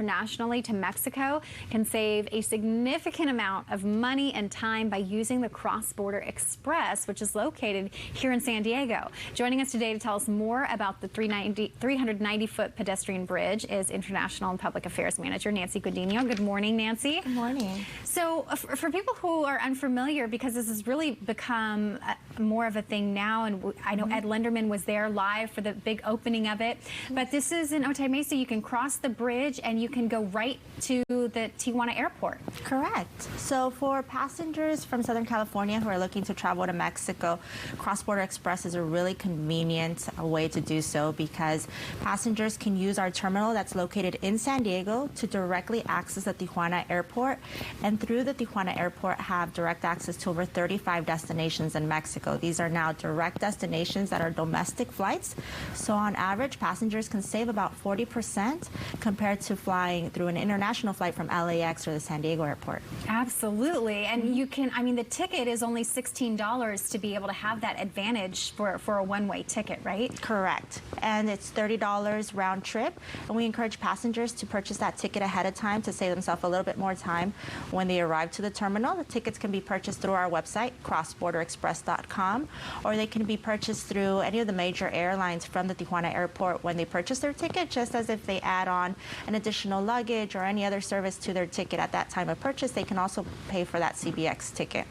internationally to Mexico can save a significant amount of money and time by using the Cross-Border Express, which is located here in San Diego. Joining us today to tell us more about the 390-foot pedestrian bridge is International and Public Affairs Manager Nancy Guadino. Good morning, Nancy. Good morning. So for people who are unfamiliar, because this has really become more of a thing now, and I know Ed Linderman was there live for the big opening of it, but this is in Otay Mesa. You can cross the bridge and you can go right to the Tijuana airport. Correct. So for passengers from Southern California who are looking to travel to Mexico, Cross-Border Express is a really convenient way to do so, because passengers can use our terminal that's located in San Diego to directly access the Tijuana airport, and through the Tijuana airport have direct access to over 35 destinations in Mexico. These are now direct destinations that are domestic flights. So on average, passengers can save about 40% compared to flying through an international flight from LAX or the San Diego airport. Absolutely. And you can, I mean, the ticket is only $16 to be able to have that advantage for a one-way ticket, right? Correct. And it's $30 round trip. And we encourage passengers to purchase that ticket ahead of time to save themselves a little bit more time when they arrive to the terminal. The tickets can be purchased through our website, crossborderexpress.com, or they can be purchased through any of the major airlines from the Tijuana airport when they purchase their ticket, just as if they add on an additional luggage or any other service to their ticket at that time of purchase. They can also pay for that CBX ticket.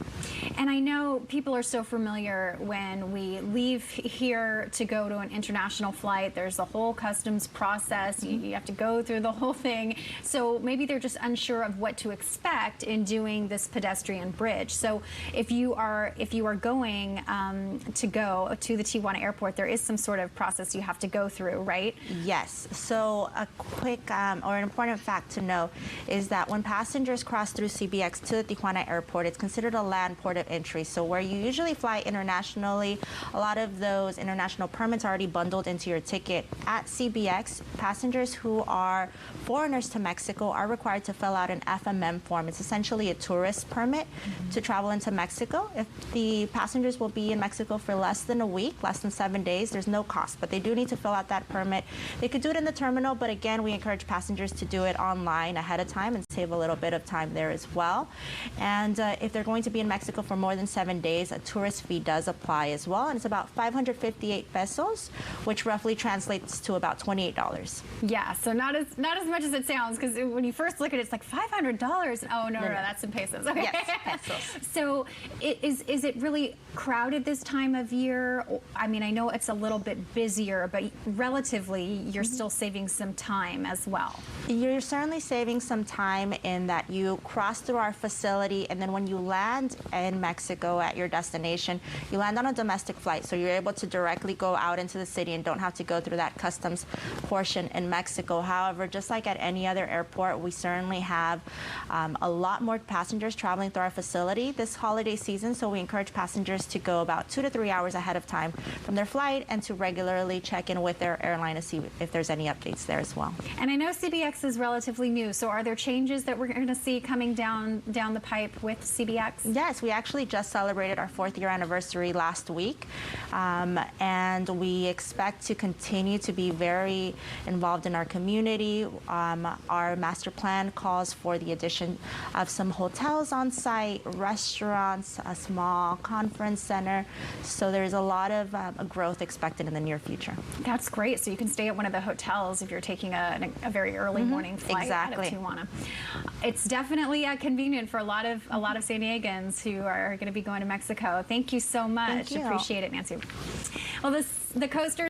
And I know people are so familiar when we leave here to go to an international flight, there's the whole customs process. You have to go through the whole thing. So maybe they're just unsure of what to expect in doing this pedestrian bridge. So if you are going to go to the Tijuana airport, there is some sort of process you have to go through, right? Yes. So a quick or an important fact to know is that when passengers cross through CBX to the Tijuana airport, it's considered a land port of entry. So where you usually fly internationally, a lot of those international permits are already bundled into your ticket. At CBX, passengers who are foreigners to Mexico are required to fill out an FMM form. It's essentially a tourist permit to travel into Mexico. If the passengers will be in Mexico for less than a week, less than 7 days, there's no cost, but they do need to fill out that permit. They could do it in the terminal, but again, we encourage passengers to do it online ahead of time and save a little bit of time there as well. And if they're going to be in Mexico for more than 7 days, a tourist fee does apply as well, and it's about 558 pesos, which roughly translates to about $28. Yeah, so not as much as it sounds, because when you first look at it, it's like $500. Oh no, that's in pesos. Okay. Yes, pesos. So is it really crowded this time of year? I mean, I know it's a little bit busier, but relatively, you're still saving some time as well. You're certainly saving some time in that you cross through our facility, and then when you land in Mexico at your destination, you land on a domestic flight, so you're able to directly go out into the city and don't have to go through that customs portion in Mexico. However, just like at any other airport, we certainly have a lot more passengers traveling through our facility this holiday season, so we encourage passengers to go about 2 to 3 hours ahead of time from their flight and to regularly check in with their airline to see if there's any updates there as well. And I know CBX is relatively new, so are there changes that we're going to see coming down the pipe with CBX? Yes, we actually just celebrated our 4th year anniversary last week, and we expect to continue to be very involved in our community. Our master plan calls for the addition of some hotels on site, restaurants, a small conference center, so there's a lot of growth expected in the near future. That's great. So you can stay at one of the hotels if you're taking a very early morning flight out of Tijuana. It's definitely convenient for a lot of San Diegans who are going to be going to Mexico. Thank you so much. Thank you. Appreciate it, Nancy. Well, the coasters